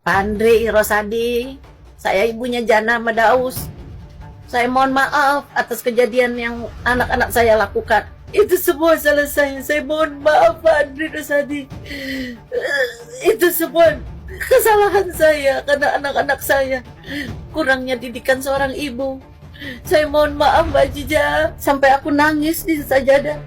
Pak Andre Rosadi, saya ibunya Jana Madaus. Saya mohon maaf atas kejadian yang anak-anak saya lakukan. Itu semua salah saya. Saya mohon maaf Pak Andre Rosadi. Itu semua kesalahan saya karena anak-anak saya kurangnya didikan seorang ibu. Saya mohon maaf Mbak Jija, sampai aku nangis di sajadah.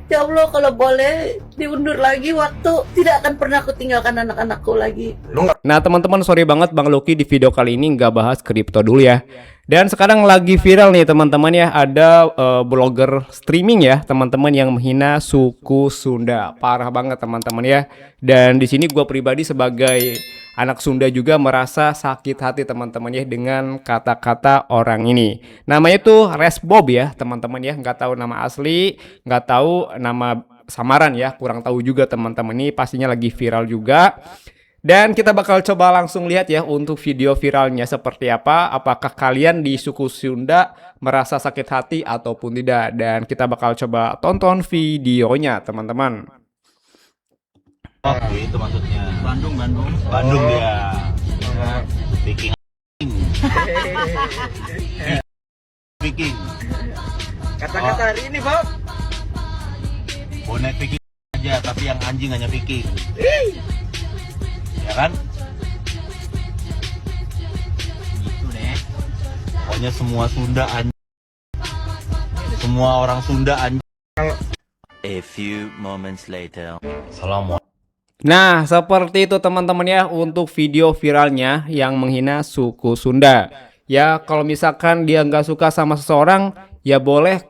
Ya Allah, kalau boleh diundur lagi waktu, tidak akan pernah aku tinggalkan anak-anakku lagi. Nah teman-teman, sorry banget Bang Lucky di video kali ini nggak bahas kripto dulu ya. Dan sekarang lagi viral nih teman-teman ya, ada blogger streaming ya teman-teman yang menghina suku Sunda. Parah banget teman-teman ya. Dan di sini gue pribadi sebagai anak Sunda juga merasa sakit hati teman-teman ya dengan kata-kata orang ini. Namanya tuh Resbob ya teman-teman ya, nggak tahu nama asli, nggak tahu nama samaran ya, kurang tahu juga teman-teman. Ini pastinya lagi viral juga. Dan kita bakal coba langsung lihat ya untuk video viralnya seperti apa. Apakah kalian di suku Sunda merasa sakit hati ataupun tidak. Dan kita bakal coba tonton videonya teman-teman. Oh, itu maksudnya. Bandung. Bandung dia. Viking. Viking. Kata-kata hari ini, Bob. Bonek Viking aja, tapi yang anjing hanya Viking. Ya kan? Gitu deh. Pokoknya semua Sunda anjing. Semua orang Sunda anjing. A few moments later. Assalamualaikum. Nah seperti itu teman-teman ya untuk video viralnya yang menghina suku Sunda. Ya kalau misalkan dia nggak suka sama seseorang ya boleh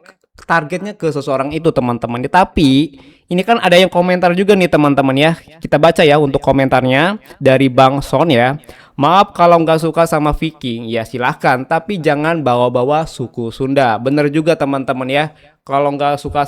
targetnya ke seseorang itu teman-teman. Tapi ini kan ada yang komentar juga nih teman-teman ya. Kita baca ya untuk komentarnya dari Bang Son ya. Maaf kalau nggak suka sama Viking ya silahkan, tapi jangan bawa-bawa suku Sunda. Bener juga teman-teman ya. Kalau nggak suka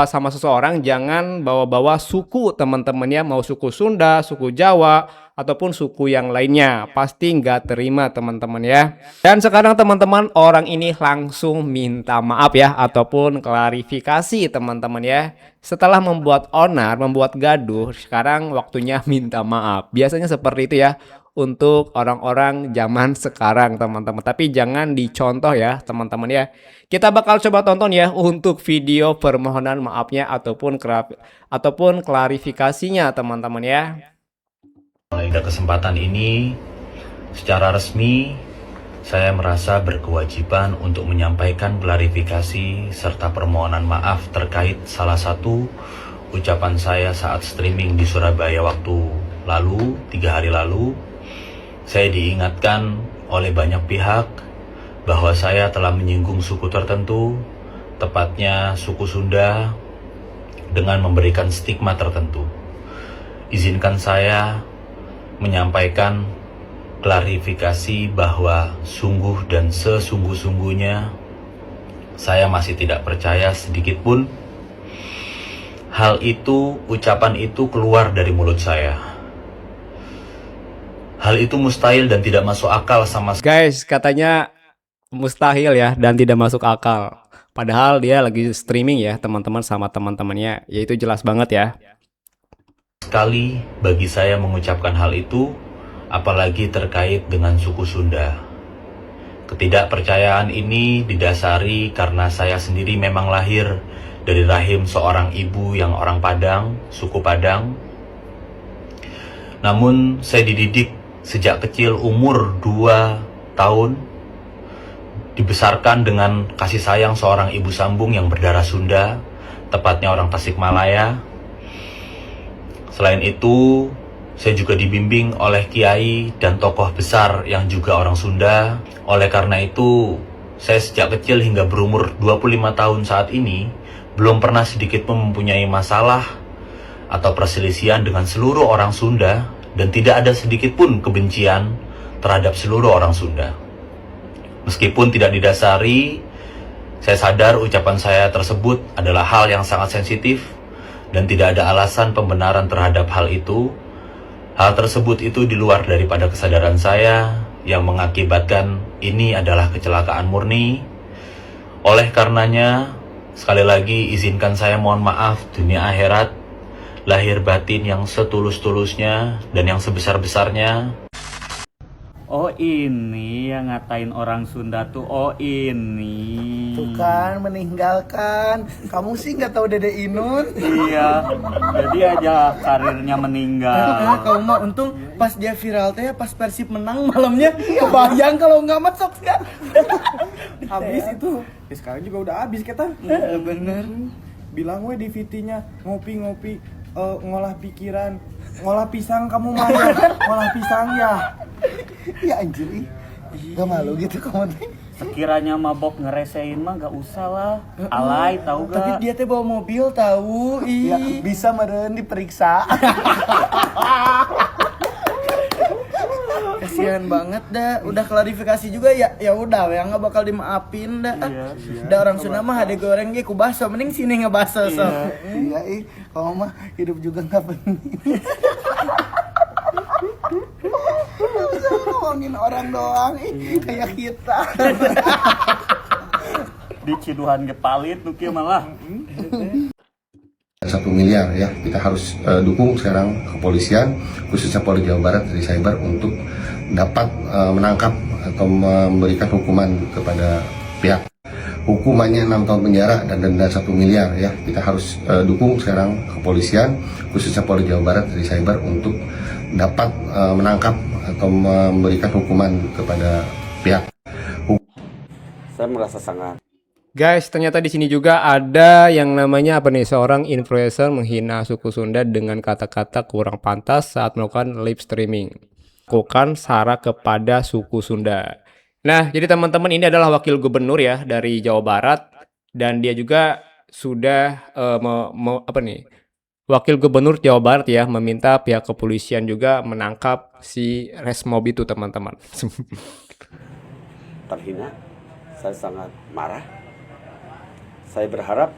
sama seseorang jangan bawa-bawa suku teman-teman ya. Mau suku Sunda, suku Jawa ataupun suku yang lainnya, pasti nggak terima teman-teman ya. Dan sekarang teman-teman orang ini langsung minta maaf ya ataupun klarifikasi teman-teman ya. Setelah membuat onar, membuat gaduh, sekarang waktunya minta maaf. Biasanya seperti itu ya untuk orang-orang zaman sekarang teman-teman. Tapi jangan dicontoh ya teman-teman ya. Kita bakal coba tonton ya untuk video permohonan maafnya ataupun klarifikasinya teman-teman ya. Pada kesempatan ini, secara resmi, saya merasa berkewajiban untuk menyampaikan klarifikasi serta permohonan maaf terkait salah satu ucapan saya saat streaming di Surabaya waktu lalu, 3 hari lalu. Saya diingatkan oleh banyak pihak bahwa saya telah menyinggung suku tertentu, tepatnya suku Sunda, dengan memberikan stigma tertentu. Izinkan saya menyampaikan klarifikasi bahwa sungguh dan sesungguh-sungguhnya saya masih tidak percaya sedikit pun hal itu, ucapan itu keluar dari mulut saya. Hal itu mustahil dan tidak masuk akal sama sekali. Guys, katanya mustahil ya dan tidak masuk akal. Padahal dia lagi streaming ya teman-teman sama teman-temannya. Ya itu jelas banget ya. Sekali bagi saya mengucapkan hal itu, apalagi terkait dengan suku Sunda. Ketidakpercayaan ini didasari karena saya sendiri memang lahir dari rahim seorang ibu yang orang Padang, suku Padang. Namun saya dididik sejak kecil umur 2 tahun, dibesarkan dengan kasih sayang seorang ibu sambung yang berdarah Sunda, tepatnya orang Tasikmalaya. Selain itu, saya juga dibimbing oleh kiai dan tokoh besar yang juga orang Sunda. Oleh karena itu, saya sejak kecil hingga berumur 25 tahun saat ini, belum pernah sedikit pun mempunyai masalah atau perselisihan dengan seluruh orang Sunda, dan tidak ada sedikit pun kebencian terhadap seluruh orang Sunda. Meskipun tidak didasari, saya sadar ucapan saya tersebut adalah hal yang sangat sensitif, dan tidak ada alasan pembenaran terhadap hal itu. Hal tersebut itu di luar daripada kesadaran saya yang mengakibatkan ini adalah kecelakaan murni. Oleh karenanya, sekali lagi izinkan saya mohon maaf dunia akhirat. lahir batin yang setulus-tulusnya dan yang sebesar-besarnya. Oh ini yang ngatain orang Sunda tuh, oh ini. Tuh kan meninggalkan. Kamu sih nggak tahu Dede Inun. Iya, jadi aja karirnya meninggal. Kamu mah untung pas dia viral teh pas Persib menang malamnya. Kebayang kalau nggak masuk nggak. Habis itu. Sekarang juga udah habis kita. Bener. Bilang we di VT-nya ngopi-ngopi ngolah pikiran. Ngolah pisang kamu mah ya. Ngolah pisang ya. Ya anjir ih. Gak malu gitu kamu teh. Sekiranya mabok ngeresein mah gak usah lah. Alay tahu gak? Tapi dia teh bawa mobil tahu. Ya, bisa meren diperiksa. Kasihan banget dah. Udah klarifikasi juga ya. Ya udah ya nggak bakal dimaafin dah. Udah orang Sunda mah hade goreng ge ku baso mending sini ngebaso sok. Iya ih, kamu mah hidup juga enggak penting. Ngomongin orang doang kayak kita. Di Ciduhan gepalit tuh kieu malah. 1 miliar ya, kita harus dukung sekarang kepolisian khususnya Polda Jawa Barat dari cyber untuk dapat menangkap atau memberikan hukuman kepada pihak. Hukumannya 6 tahun penjara dan denda 1 miliar ya, kita harus dukung sekarang kepolisian khususnya Polda Jawa Barat dari cyber untuk dapat menangkap atau memberikan hukuman kepada pihak. Saya merasa sangat. Guys, ternyata di sini juga ada yang namanya apa nih, seorang influencer menghina suku Sunda dengan kata-kata kurang pantas saat melakukan live streaming. Lakukan sara kepada suku Sunda. Nah, jadi teman-teman ini adalah wakil gubernur ya dari Jawa Barat dan dia juga sudah wakil gubernur Jawa Barat ya meminta pihak kepolisian juga menangkap si Resmob itu teman-teman. Terhina, saya sangat marah. Saya berharap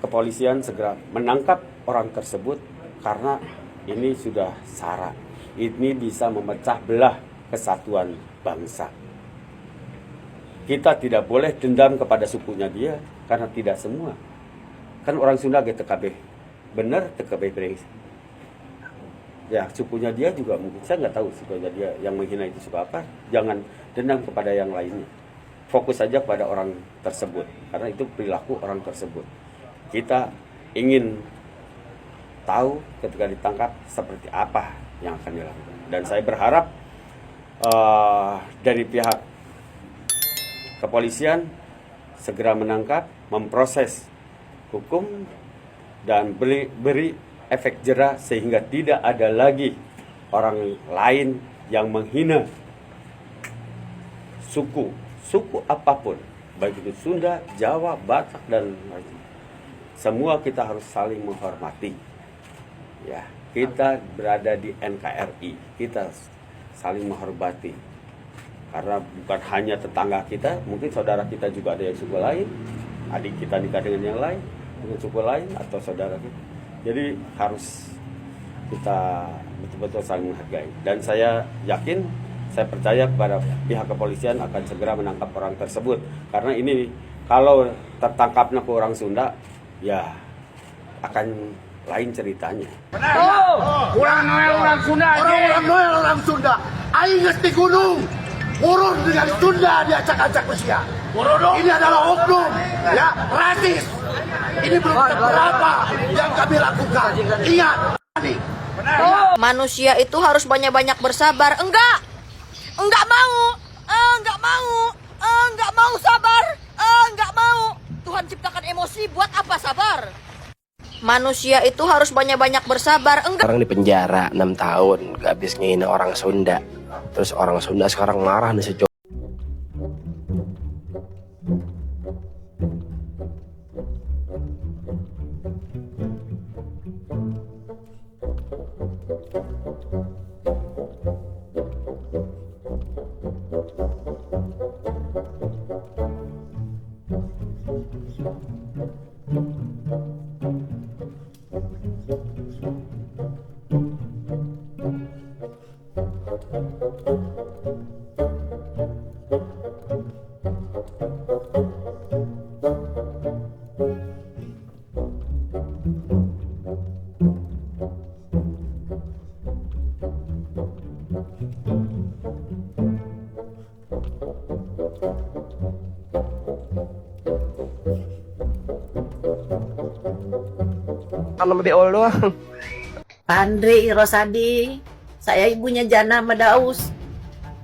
kepolisian segera menangkap orang tersebut karena ini sudah sara. Ini bisa memecah belah kesatuan bangsa. Kita tidak boleh dendam kepada sukunya dia karena tidak semua. Kan orang Sunda TKB. Benar TKB beres. Ya, sukunya dia juga mungkin saya nggak tahu sukunya dia yang menghina itu suku apa. Jangan dendam kepada yang lainnya. Fokus saja pada orang tersebut karena itu perilaku orang tersebut. Kita ingin tahu ketika ditangkap seperti apa yang akan dilakukan. Dan saya berharap dari pihak kepolisian segera menangkap, memproses hukum dan beri efek jera sehingga tidak ada lagi orang lain yang menghina suku apapun, baik itu Sunda, Jawa, Batak dan lain. Semua kita harus saling menghormati. Ya, kita berada di NKRI, kita saling menghormati. Karena bukan hanya tetangga kita, mungkin saudara kita juga ada yang suku lain, adik kita nikah dengan yang lain, dengan suku lain atau saudara kita. Jadi harus kita betul-betul saling menghargai. Dan saya yakin, saya percaya kepada pihak kepolisian akan segera menangkap orang tersebut. Karena ini kalau tertangkapnya ke orang Sunda, ya akan lain ceritanya. Orang Noel orang Sunda aja. Orang Noel orang Sunda. Aing geus di gunung. Urun dengan Sunda diacak-acak usia. Ini adalah oknum, ya, rasis. Ini belum seberapa yang kami lakukan. Ingat. Manusia itu harus banyak-banyak bersabar. Enggak mau. Enggak mau sabar. Enggak mau. Tuhan ciptakan emosi, buat apa sabar? Manusia itu harus banyak-banyak bersabar. Sekarang di penjara 6 tahun, gak habis ngehina orang Sunda. Terus orang Sunda sekarang marah nih sejauh. Tanam beol doang. Pak Andri Rosadi, saya ibunya Jana Madaus.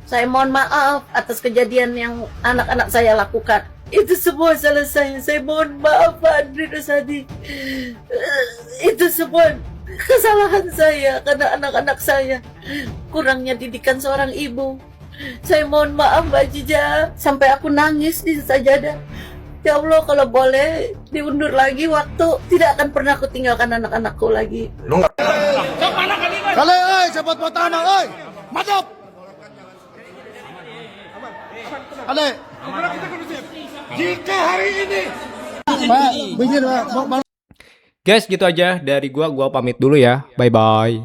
Saya mohon maaf atas kejadian yang anak-anak saya lakukan. Itu semua salah saya mohon maaf Pak Andri Rosadi. Itu semua kesalahan saya karena anak-anak saya kurangnya didikan seorang ibu. Saya mohon maaf Mbak Jija, sampai aku nangis di sajadah. Ya Allah, kalau boleh diundur lagi waktu, tidak akan pernah aku tinggalkan anak-anakku lagi. Kali, cepat pertama, mantap. Kali. Jika hari ini, Pak, begini Pak. Guys, gitu aja dari gua pamit dulu ya. Bye bye.